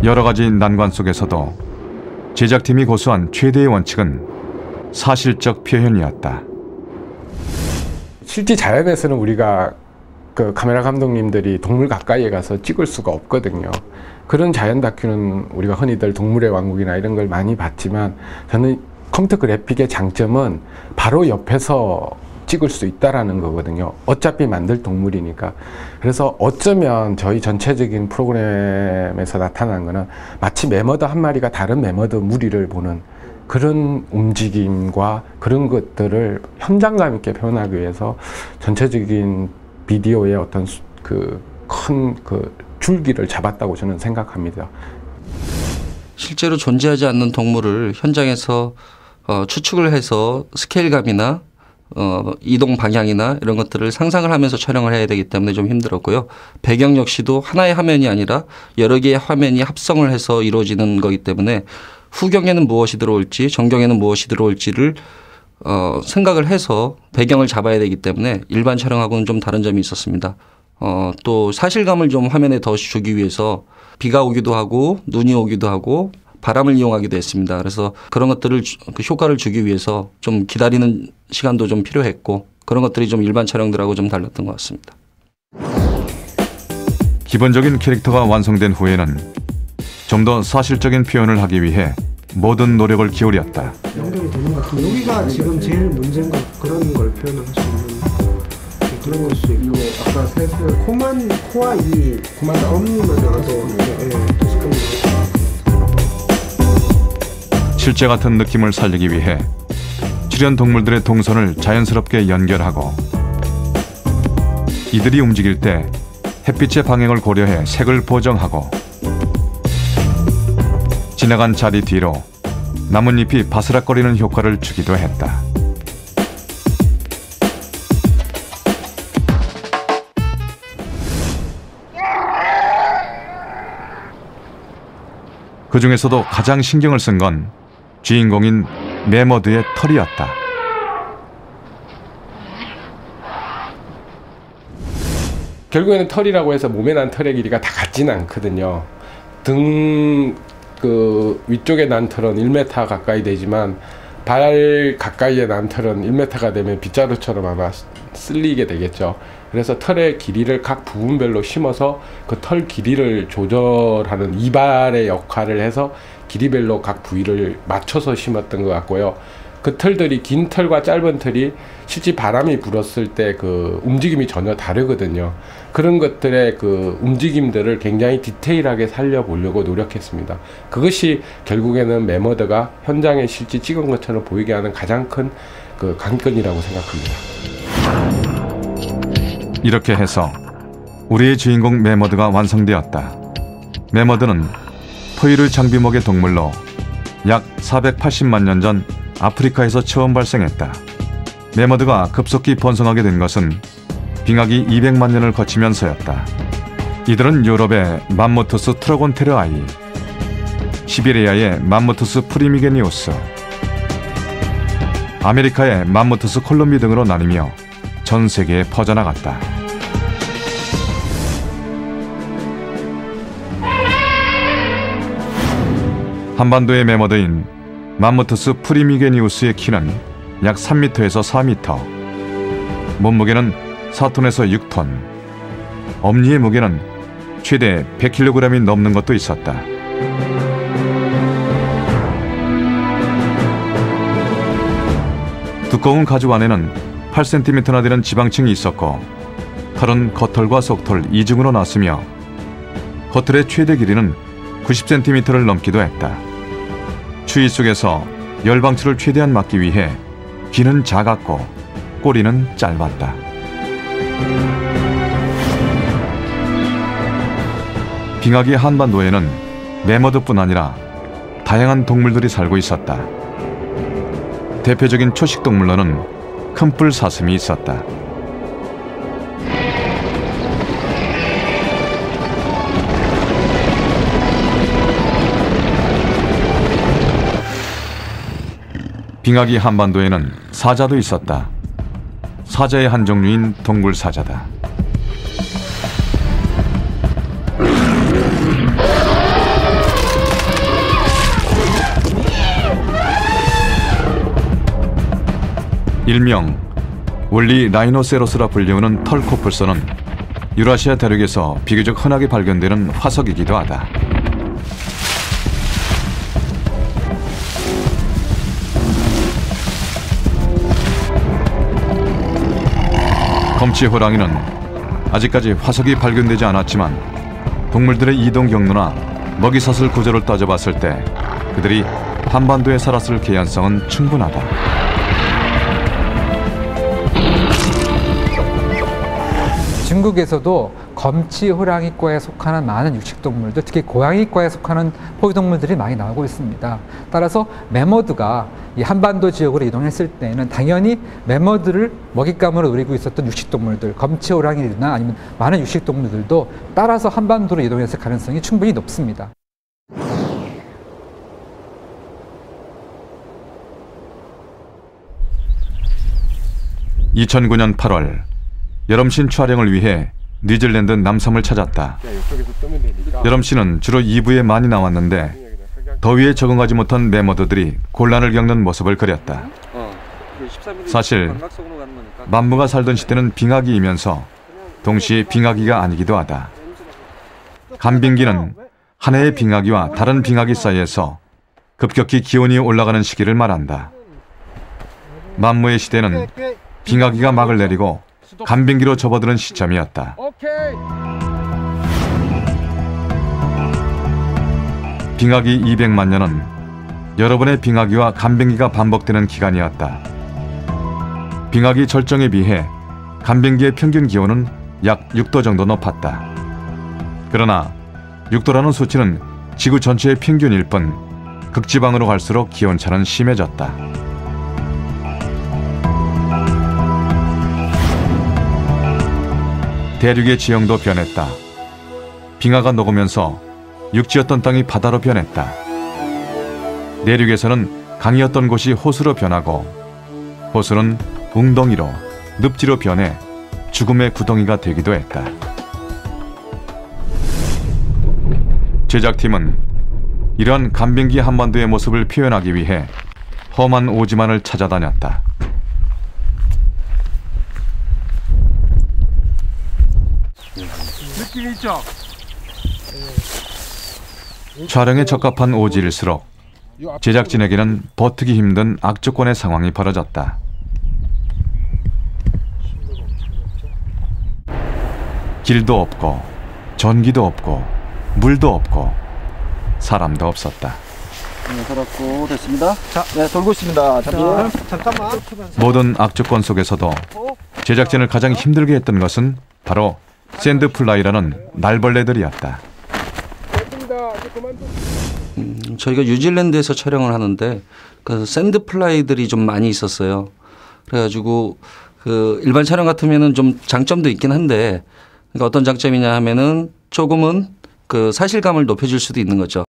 여러 가지 난관 속에서도 제작팀이 고수한 최대의 원칙은 사실적 표현이었다. 실제 자연에서는 우리가 그 카메라 감독님들이 동물 가까이에 가서 찍을 수가 없거든요. 그런 자연 다큐는 우리가 흔히들 동물의 왕국이나 이런 걸 많이 봤지만, 저는 컴퓨터 그래픽의 장점은 바로 옆에서 찍을 수 있다라는 거거든요. 어차피 만들 동물이니까. 그래서 어쩌면 저희 전체적인 프로그램에서 나타난 거는 마치 매머드 한 마리가 다른 매머드 무리를 보는 그런 움직임과 그런 것들을 현장감 있게 표현하기 위해서 전체적인 비디오의 어떤 큰 줄기를 잡았다고 저는 생각합니다. 실제로 존재하지 않는 동물을 현장에서 추측을 해서 스케일감이나 이동 방향이나 이런 것들을 상상을 하면서 촬영을 해야 되기 때문에 좀 힘들었고요. 배경 역시도 하나의 화면이 아니라 여러 개의 화면이 합성을 해서 이루어지는 거기 때문에 후경에는 무엇이 들어올지 정경에는 무엇이 들어올지를 생각을 해서 배경을 잡아야 되기 때문에 일반 촬영하고는 좀 다른 점이 있었습니다. 또 사실감을 좀 화면에 더 주기 위해서 비가 오기도 하고 눈이 오기도 하고 바람을 이용하기도 했습니다. 그래서 그런 것들을 그 효과를 주기 위해서 좀 기다리는 시간도 좀 필요했고, 그런 것들이 좀 일반 촬영들하고 좀 달랐던 것 같습니다. 기본적인 캐릭터가 완성된 후에는 좀 더 사실적인 표현을 하기 위해 모든 노력을 기울였다. 연결이 되는 것 같은데 여기가 지금 제일 문제인 것, 그런 걸 표현할 수 있는 그런 걸 수 있고, 아까 코와 코만 없는 거라도 실제 같은 느낌을 살리기 위해 출연 동물들의 동선을 자연스럽게 연결하고, 이들이 움직일 때 햇빛의 방향을 고려해 색을 보정하고, 지나간 자리 뒤로 나뭇잎이 바스락거리는 효과를 주기도 했다. 그 중에서도 가장 신경을 쓴 건 주인공인 매머드의 털이었다. 결국에는 털이라고 해서 몸에 난 털의 길이가 다 같지는 않거든요. 등 위쪽에 난 털은 1m 가까이 되지만 발 가까이에 난 털은 1m가 되면 빗자루처럼 아마 쓸리게 되겠죠. 그래서 털의 길이를 각 부분별로 심어서 그 털 길이를 조절하는 이발의 역할을 해서 길이별로 각 부위를 맞춰서 심었던 것 같고요. 그 털들이, 긴 털과 짧은 털이 실제 바람이 불었을 때 그 움직임이 전혀 다르거든요. 그런 것들의 그 움직임들을 굉장히 디테일하게 살려보려고 노력했습니다. 그것이 결국에는 매머드가 현장에 실제 찍은 것처럼 보이게 하는 가장 큰 그 관건이라고 생각합니다. 이렇게 해서 우리의 주인공 매머드가 완성되었다. 매머드는 포유류 장비목의 동물로 약 480만 년 전 아프리카에서 처음 발생했다. 매머드가 급속히 번성하게 된 것은 빙하기 200만 년을 거치면서였다. 이들은 유럽의 맘무투스 트로곤테르아이, 시베리아의 맘무투스 프리미게니우스, 아메리카의 맘무투스 콜롬비 등으로 나뉘며 전 세계에 퍼져나갔다. 한반도의 매머드인 맘무투스 프리미게니우스의 키는 약 3m에서 4m, 몸무게는 4톤에서 6톤, 엄니의 무게는 최대 100kg이 넘는 것도 있었다. 두꺼운 가죽 안에는 8cm나 되는 지방층이 있었고, 털은 겉털과 속털 이중으로 났으며 겉털의 최대 길이는 90cm를 넘기도 했다. 추위 속에서 열 방출을 최대한 막기 위해 귀는 작았고 꼬리는 짧았다. 빙하기 한반도에는 매머드뿐 아니라 다양한 동물들이 살고 있었다. 대표적인 초식동물로는 큰뿔 사슴이 있었다. 빙하기 한반도에는 사자도 있었다. 사자의 한 종류인 동굴 사자다. 일명 원리 라이노세로스라 불리우는 털코뿔소는 유라시아 대륙에서 비교적 흔하게 발견되는 화석이기도 하다. 검치 호랑이는 아직까지 화석이 발견되지 않았지만 동물들의 이동 경로나 먹이사슬 구조를 따져봤을 때 그들이 한반도에 살았을 개연성은 충분하다. 중국에서도 검치 호랑이과에 속하는 많은 육식동물들, 특히 고양이과에 속하는 포유동물들이 많이 나오고 있습니다. 따라서 매머드가 이 한반도 지역으로 이동했을 때는 당연히 매머드를 먹잇감으로 노리고 있었던 육식동물들, 검치 호랑이나 아니면 많은 육식동물들도 따라서 한반도로 이동했을 가능성이 충분히 높습니다. (2009년 8월) 여름신 촬영을 위해 뉴질랜드 남섬을 찾았다. 여름신은 주로 2부에 많이 나왔는데 더위에 적응하지 못한 매머드들이 곤란을 겪는 모습을 그렸다. 사실 만무가 살던 시대는 빙하기이면서 동시에 빙하기가 아니기도 하다. 간빙기는 한 해의 빙하기와 다른 빙하기 사이에서 급격히 기온이 올라가는 시기를 말한다. 만무의 시대는 빙하기가 막을 내리고 간빙기로 접어드는 시점이었다. 빙하기 200만 년은 여러 번의 빙하기와 간빙기가 반복되는 기간이었다. 빙하기 절정에 비해 간빙기의 평균 기온은 약 6도 정도 높았다. 그러나 6도라는 수치는 지구 전체의 평균일 뿐 극지방으로 갈수록 기온차는 심해졌다. 대륙의 지형도 변했다. 빙하가 녹으면서 육지였던 땅이 바다로 변했다. 내륙에서는 강이었던 곳이 호수로 변하고 호수는 웅덩이로, 늪지로 변해 죽음의 구덩이가 되기도 했다. 제작팀은 이러한 간빙기 한반도의 모습을 표현하기 위해 험한 오지만을 찾아다녔다. 느낌 있죠? 촬영에 적합한 오지일수록 제작진에게는 버티기 힘든 악조건의 상황이 벌어졌다. 길도 없고 전기도 없고 물도 없고 사람도 없었다. 네, 살았고 됐습니다. 자, 네, 돌고 있습니다. 잠깐만. 모든 악조건 속에서도 제작진을 가장 힘들게 했던 것은 바로 샌드플라이라는 날벌레들이었다. 저희가 뉴질랜드에서 촬영을 하는데 그 샌드플라이들이 좀 많이 있었어요. 그래가지고 그 일반 촬영 같으면은 좀 장점도 있긴 한데 그러니까 어떤 장점이냐 하면은 조금은 그 사실감을 높여줄 수도 있는 거죠.